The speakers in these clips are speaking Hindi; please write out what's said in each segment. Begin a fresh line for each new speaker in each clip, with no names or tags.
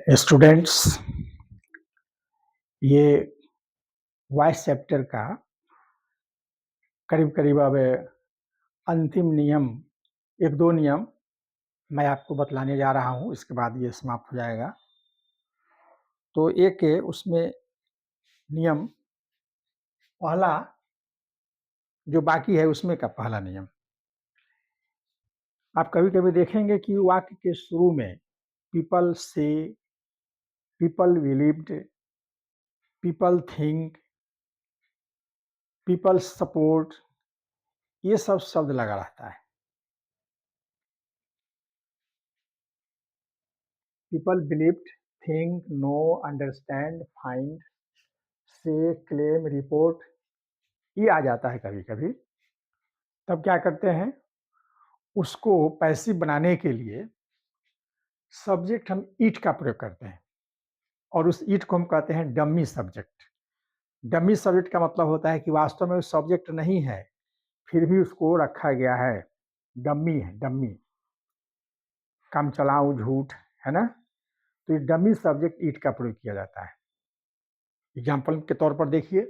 स्टूडेंट्स, ये वॉइस चैप्टर का करीब करीब अब अंतिम नियम, एक दो नियम मैं आपको बतलाने जा रहा हूँ। इसके बाद ये समाप्त हो जाएगा। तो एक उसमें नियम पहला जो बाकी है उसमें का पहला नियम, आप कभी कभी देखेंगे कि वाक्य के शुरू में पीपल से, people believed, people think, people support, ये सब शब्द लगा रहता है। People believed, think, know, understand, find, say, claim, report, ये आ जाता है कभी कभी। तब क्या करते हैं, उसको पैसिव बनाने के लिए सब्जेक्ट हम ईट का प्रयोग करते हैं और उस ईट को हम कहते हैं डमी सब्जेक्ट। डमी सब्जेक्ट का मतलब होता है कि वास्तव में वो सब्जेक्ट नहीं है, फिर भी उसको रखा गया है, डमी है, डमी, काम चलाऊ, झूठ, है ना। तो ये डमी सब्जेक्ट ईट का प्रयोग किया जाता है। एग्जाम्पल के तौर पर देखिए,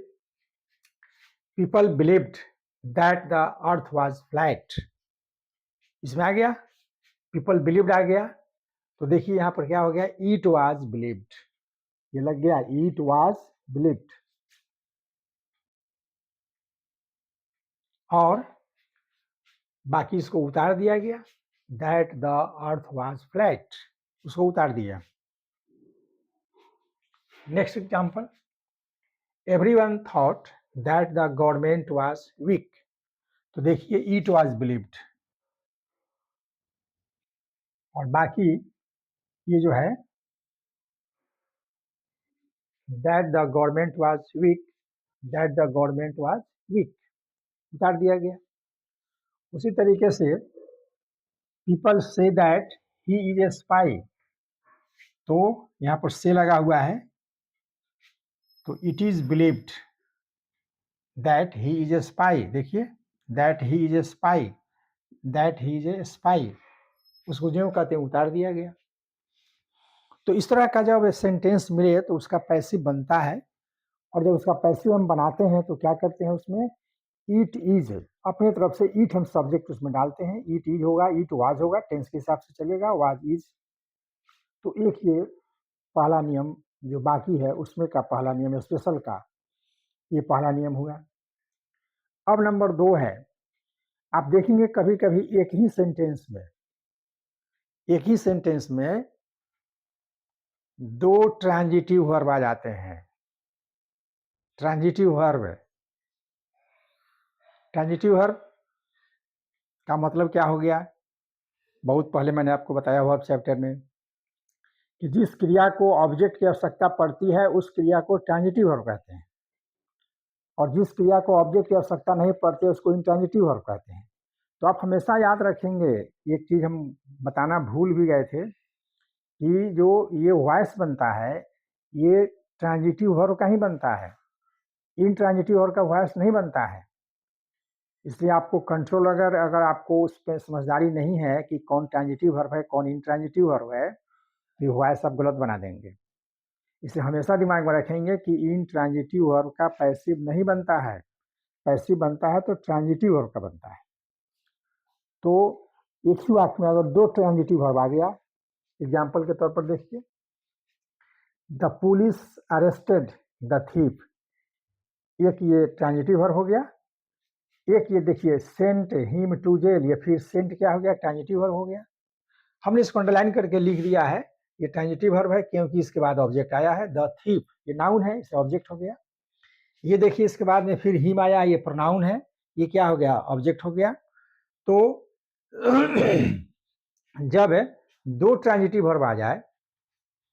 people believed that the earth was flat, इसमें आ गया, पीपल बिलीव्ड आ गया। तो देखिए यहाँ पर क्या हो गया, इट वाज बिलीव्ड, ये लग गया इट वाज बिलीव्ड। और बाकी इसको उतार दिया गया, that the earth was flat, उसको उतार दिया। Next example, everyone thought that the government was weak, तो देखिए इट वाज बिलीव्ड। और बाकी ये जो है that the government was weak, that the government was weak, उतार दिया गया। उसी तरीके से पीपल से that he is a spy, तो यहाँ पर से लगा हुआ है, तो it is believed that he is a spy. देखिए that he is a spy, that he is a spy, उसको जो कहते हैं उतार दिया गया। तो इस तरह का जब सेंटेंस मिले तो उसका पैसिव बनता है, और जब उसका पैसिव हम बनाते हैं तो क्या करते हैं, उसमें ईट इज, अपने तरफ से ईट हम सब्जेक्ट उसमें डालते हैं, ईट इज होगा, ईट वाज होगा, टेंस के हिसाब से चलेगा, वाज इज। तो एक ये पहला नियम जो बाकी है उसमें का पहला नियम स्पेशल का, ये पहला नियम हुआ। अब नंबर 2 है, आप देखेंगे कभी कभी एक ही सेंटेंस में दो ट्रांजिटिव वर्ब आ जाते हैं। ट्रांजिटिव वर्ब का मतलब क्या हो गया, बहुत पहले मैंने आपको बताया वर्ब चैप्टर में कि जिस क्रिया को ऑब्जेक्ट की आवश्यकता पड़ती है उस क्रिया को ट्रांजिटिव वर्ब कहते हैं, और जिस क्रिया को ऑब्जेक्ट की आवश्यकता नहीं पड़ती है उसको इंट्रांजिटिव वर्ब कहते हैं। तो आप हमेशा याद रखेंगे, एक चीज हम बताना भूल भी गए थे, कि जो ये वॉइस बनता है ये ट्रांजिटिव वर्ब का ही बनता है, इंट्रांजिटिव वर्ब का वॉइस नहीं बनता है। इसलिए आपको कंट्रोल, अगर आपको उस पर समझदारी नहीं है कि कौन ट्रांजिटिव वर्ब है कौन इंट्रांजिटिव वर्ब है, तो वॉइस आप गलत बना देंगे। इसलिए हमेशा दिमाग में रखेंगे कि इंट्रांजिटिव वर्ब का पैसिव नहीं बनता है, पैसिव बनता है तो ट्रांजिटिव वर्ब का बनता है। तो एक ही वाक्य में अगर दो ट्रांजिटिव वर्ब आ गया, एग्जाम्पल के तौर पर देखिए, the police arrested the thief, एक ये ट्रांजिटिव वर्ब हो गया। एक ये देखिए सेंट हिम टू जेल, ये फिर सेंट क्या हो गया, ट्रांजिटिव वर्ब हो गया। हमने इसको अंडरलाइन करके लिख दिया है, ये ट्रांजिटिव वर्ब है क्योंकि इसके बाद ऑब्जेक्ट आया है। द थीफ ये नाउन है, इसे ऑब्जेक्ट हो गया। ये देखिए इसके बाद में फिर हिम आया, ये प्रोनाउन है, ये क्या हो गया, ऑब्जेक्ट हो गया। तो जब दो ट्रांजिटिव वर्ब आ जाए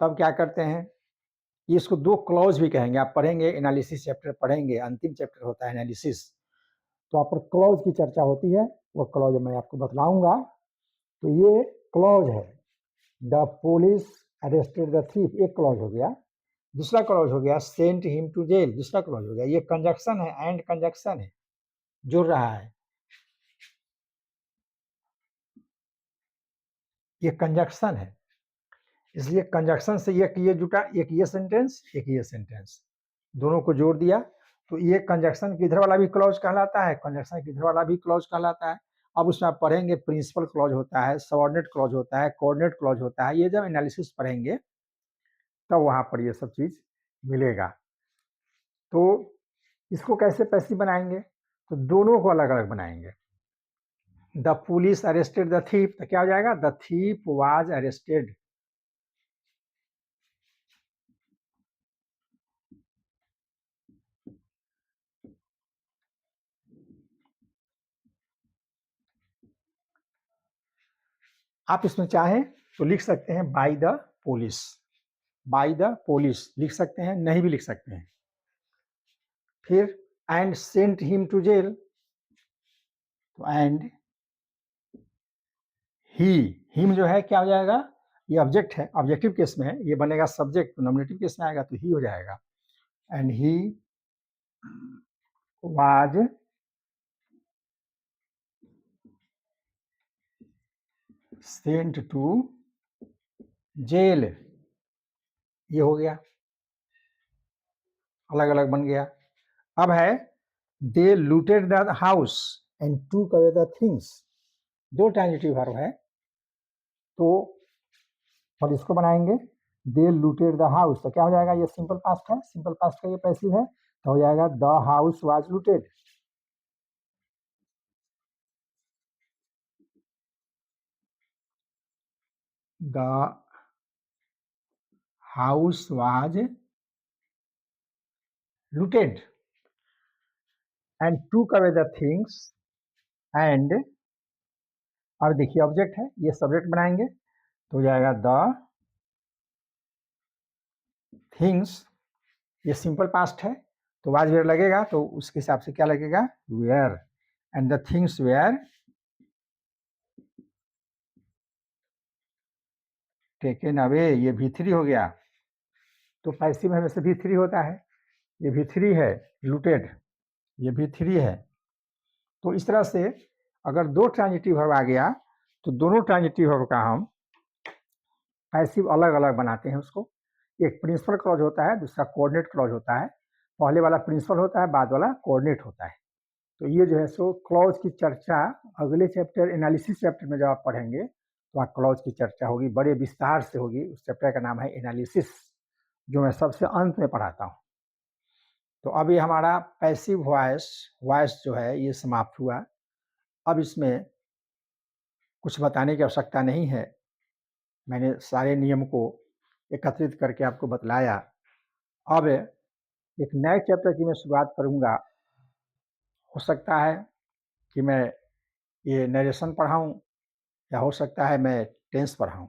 तब क्या करते हैं, इसको दो क्लॉज भी कहेंगे। आप पढ़ेंगे, एनालिसिस चैप्टर पढ़ेंगे, अंतिम चैप्टर होता है एनालिसिस, तो आप पर क्लॉज की चर्चा होती है, वो क्लॉज मैं आपको बतलाऊंगा। तो ये क्लॉज है, the police arrested the thief, एक क्लॉज हो गया। दूसरा क्लॉज हो गया सेंट हिम टू जेल, दूसरा क्लॉज हो गया। ये कंजक्शन है, एंड कंजक्शन है, जुड़ रहा है, ये कंजक्शन है। इसलिए कंजक्शन से ये जुटा, एक ये सेंटेंस, एक ये सेंटेंस, दोनों को जोड़ दिया तो ये कंजक्शन के इधर वाला भी क्लॉज कहलाता है, कंजक्शन के इधर वाला भी क्लॉज कहलाता है। अब उसमें आप पढ़ेंगे प्रिंसिपल क्लॉज होता है, सबऑर्डिनेट क्लॉज होता है, कोऑर्डिनेट क्लॉज होता है। ये जब एनालिसिस पढ़ेंगे तब वहां पर ये सब चीज मिलेगा। तो इसको कैसे पैसिव बनाएंगे? तो दोनों को अलग अलग बनाएंगे। The police arrested the thief, तो क्या हो जाएगा? The thief was arrested. आप इसमें चाहें तो लिख सकते हैं by the police, by the police लिख सकते हैं, नहीं भी लिख सकते हैं। फिर and sent him to jail, तो एंड ही, हिम जो है क्या हो जाएगा? ये ऑब्जेक्ट है, ऑब्जेक्टिव केस में है, ये बनेगा सब्जेक्ट, तो नॉमिनेटिव केस में आएगा तो ही हो जाएगा। And he was sent to jail, ये हो गया, अलग अलग बन गया। अब है they looted the house and took away the things, दो ट्रांजिटिव वर्ब है, तो और इसको बनाएंगे दे लूटेड द हाउस, तो क्या हो जाएगा? ये सिंपल पास्ट है, सिंपल पास्ट का ये पैसिव है, तो हो जाएगा the house was looted. The house was looted and took away the things and, अब देखिए ऑब्जेक्ट है, ये सब्जेक्ट बनाएंगे तो हो जाएगा द थिंग्स, ये सिंपल पास्ट है तो वाज वेयर लगेगा, तो उसके हिसाब से क्या लगेगा? Were, and the things were taken away, ये V3 हो गया। तो पैसिव में हमेशा V3 होता है, ये V3 है, लूटेड ये V3 है। तो इस तरह से अगर दो ट्रांजिटिव वर्ब आ गया तो दोनों ट्रांजिटिव वर्ब का हम पैसिव अलग अलग बनाते हैं उसको। एक प्रिंसिपल क्लॉज होता है, दूसरा कोऑर्डिनेट क्लॉज होता है। पहले वाला प्रिंसिपल होता है, बाद वाला कोऑर्डिनेट होता है। तो ये जो है सो क्लॉज की चर्चा अगले चैप्टर एनालिसिस चैप्टर में जब आप पढ़ेंगे तो वहाँ क्लॉज की चर्चा होगी, बड़े विस्तार से होगी। उस चैप्टर का नाम है एनालिसिस, जो मैं सबसे अंत में पढ़ाता हूँ। तो अब ये हमारा पैसिव वॉइस जो है ये समाप्त हुआ। अब इसमें कुछ बताने की आवश्यकता नहीं है, मैंने सारे नियम को एकत्रित करके आपको बतलाया। अब एक नए चैप्टर की मैं शुरुआत करूँगा। हो सकता है कि मैं ये नरेशन पढ़ाऊँ या हो सकता है मैं टेंस पढ़ाऊँ।